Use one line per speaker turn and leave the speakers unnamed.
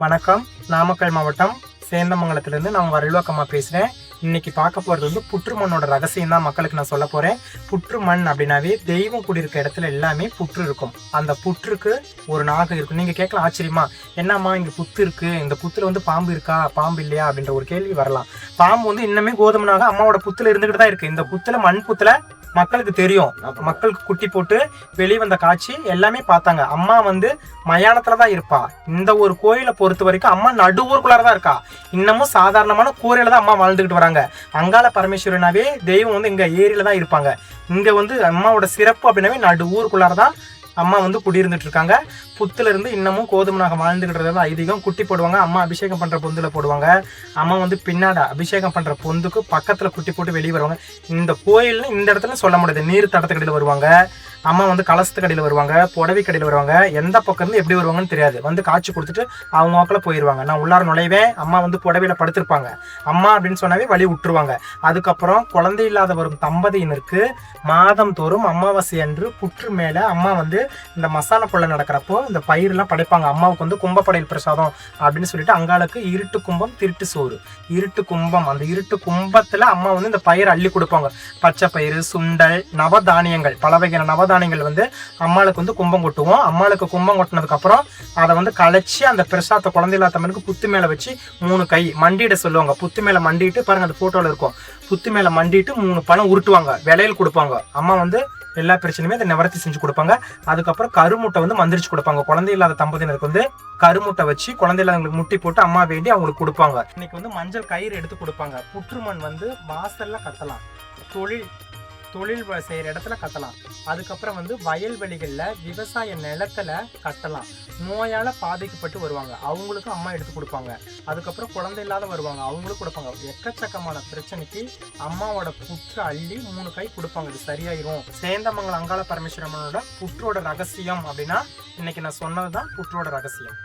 வணக்கம். நாமக்கல் மாவட்டம் சேந்தமங்கலத்திலிருந்து நான் வரல்வாக்கம்மா பேசுகிறேன். இன்னைக்கு பார்க்க போகிறது வந்து புற்றுமண்ணோட ரகசியம் தான் மக்களுக்கு நான் சொல்ல போகிறேன். புற்றுமண் அப்படின்னாவே தெய்வம் குடியிருக்க இடத்துல எல்லாமே புற்று இருக்கும். அந்த புற்றுக்கு ஒரு நாகம் இருக்கும். நீங்கள் கேட்கலாம், ஆச்சரியமா என்னம்மா இங்கே புத்து இருக்குது, இந்த புத்துல வந்து பாம்பு இருக்கா பாம்பு இல்லையா அப்படின்ற ஒரு கேள்வி வரலாம். பாம்பு வந்து இன்னுமே கோதுமை நாகம் அம்மாவோட புத்துல இருந்துகிட்டு தான் இருக்குது. இந்த புத்துல மண் புத்துல மக்களுக்கு தெரியும். மக்களுக்கு குட்டி போட்டு வெளியே வந்த காட்சி எல்லாமே பார்த்தாங்க. அம்மா வந்து மயானத்துல தான் இருப்பா. இந்த ஒரு கோயிலை பொறுத்த வரைக்கும் அம்மா நடுவூருக்குள்ளார தான் இருக்கா. இன்னமும் சாதாரணமான கூரையில தான் அம்மா வாழ்ந்துகிட்டு வராங்க. அங்காள பரமேஸ்வரனாவே தெய்வம் வந்து இங்க ஏரியில தான் இருப்பாங்க. இங்க வந்து அம்மாவோட சிறப்பு அப்படின்னாவே நடுவூருக்குள்ளார தான் அம்மா வந்து குடியிருந்துட்டு இருக்காங்க. புத்துல இருந்து இன்னமும் கோதுமனாக வாழ்ந்துகிட்டு ஐதீகம். குட்டி போடுவாங்க. அம்மா அபிஷேகம் பண்ற பொந்துல போடுவாங்க. அம்மா வந்து பின்னாடி அபிஷேகம் பண்ற பொந்துக்கு பக்கத்துல குட்டி போட்டு வெளியே வருவாங்க. இந்த கோயில்ல இந்த இடத்துல சொல்ல முடியாது. நீர் தடத்துக்கடியில் வருவாங்க. அம்மா வந்து கலசத்து கடையில் வருவாங்க, புடவை கடையில் வருவாங்க. எந்த பக்கம் இருந்து எப்படி வருவாங்கன்னு தெரியாது. வந்து காட்சி கொடுத்துட்டு அவங்க வாக்கில் போயிடுவாங்க. நான் உள்ளார நுழைவேன். அம்மா வந்து புடவையில படுத்திருப்பாங்க. அம்மா அப்படின்னு சொன்னாவே வழி விட்டுருவாங்க. அதுக்கப்புறம் குழந்தை இல்லாத வரும் தம்பதியினருக்கு மாதம் தோறும் அமாவாசை அன்று புற்று மேல அம்மா வந்து இந்த மசாலா கொள்ளை நடக்கிறப்போ இந்த பயிரெல்லாம் படைப்பாங்க. அம்மாவுக்கு வந்து கும்பப்படையல் பிரசாதம் அப்படின்னு சொல்லிட்டு அங்காளுக்கு இருட்டு கும்பம் திருட்டு சோறு. இருட்டு கும்பம், அந்த இருட்டு கும்பத்துல அம்மா வந்து இந்த பயிர் அள்ளி கொடுப்பாங்க. பச்சை பயிறு, சுண்டல், நவதானியங்கள், பல வகையான நவதானியங்கள் வந்து அம்மாளுக்கு வந்து கும்பம் கொட்டுவோம். அம்மாளுக்கு கும்பம் கொட்டினதுக்கு அப்புறம் அதை வந்து களைச்சி அந்த பிரசாதத்தை குழந்தை இல்லாதவனுக்கு புத்து மேல வச்சு 3 கை மண்டியிட சொல்லுவாங்க. புத்து மேல மண்டிட்டு பாருங்க, அந்த போட்டோல இருக்கும். புத்து மேல மண்டிட்டு 3 பணம் உருட்டுவாங்க, விலையில் கொடுப்பாங்க. அம்மா வந்து எல்லா பிரச்சனையுமே அதை நிவர்த்தி செஞ்சு கொடுப்பாங்க. அதுக்கப்புறம் கருமுட்டை வந்து மந்திரிச்சு கொடுப்பாங்க. குழந்தை இல்லாத தம்பதியினருக்கு வந்து கருமுட்டை வச்சு குழந்தை இல்லாதவங்களுக்கு முட்டி போட்டு அம்மா வேண்டி அவங்களுக்கு கொடுப்பாங்க. இன்னைக்கு வந்து மஞ்சள் கயிறு எடுத்து கொடுப்பாங்க. புற்றுமண் வந்து வாசல்ல கட்டலாம், தொழில் செய்கிற இடத்துல கட்டலாம். அதுக்கப்புறம் வந்து வயல்வெளிகளில் விவசாய நிலத்துல கட்டலாம். நோயால் பாதிக்கப்பட்டு வருவாங்க, அவங்களுக்கு அம்மா எடுத்து கொடுப்பாங்க. அதுக்கப்புறம் குழந்தை இல்லாத வருவாங்க, அவங்களுக்கு கொடுப்பாங்க. எக்கச்சக்கமான பிரச்சனைக்கு அம்மாவோட புற்று அள்ளி 3 கை கொடுப்பாங்க. இது சரியாயிரும். சேந்தமங்கலம் அங்காள பரமேஸ்வரனோட புற்றோட ரகசியம் அப்படின்னா இன்னைக்கு நான் சொன்னதுதான் புற்றோட ரகசியம்.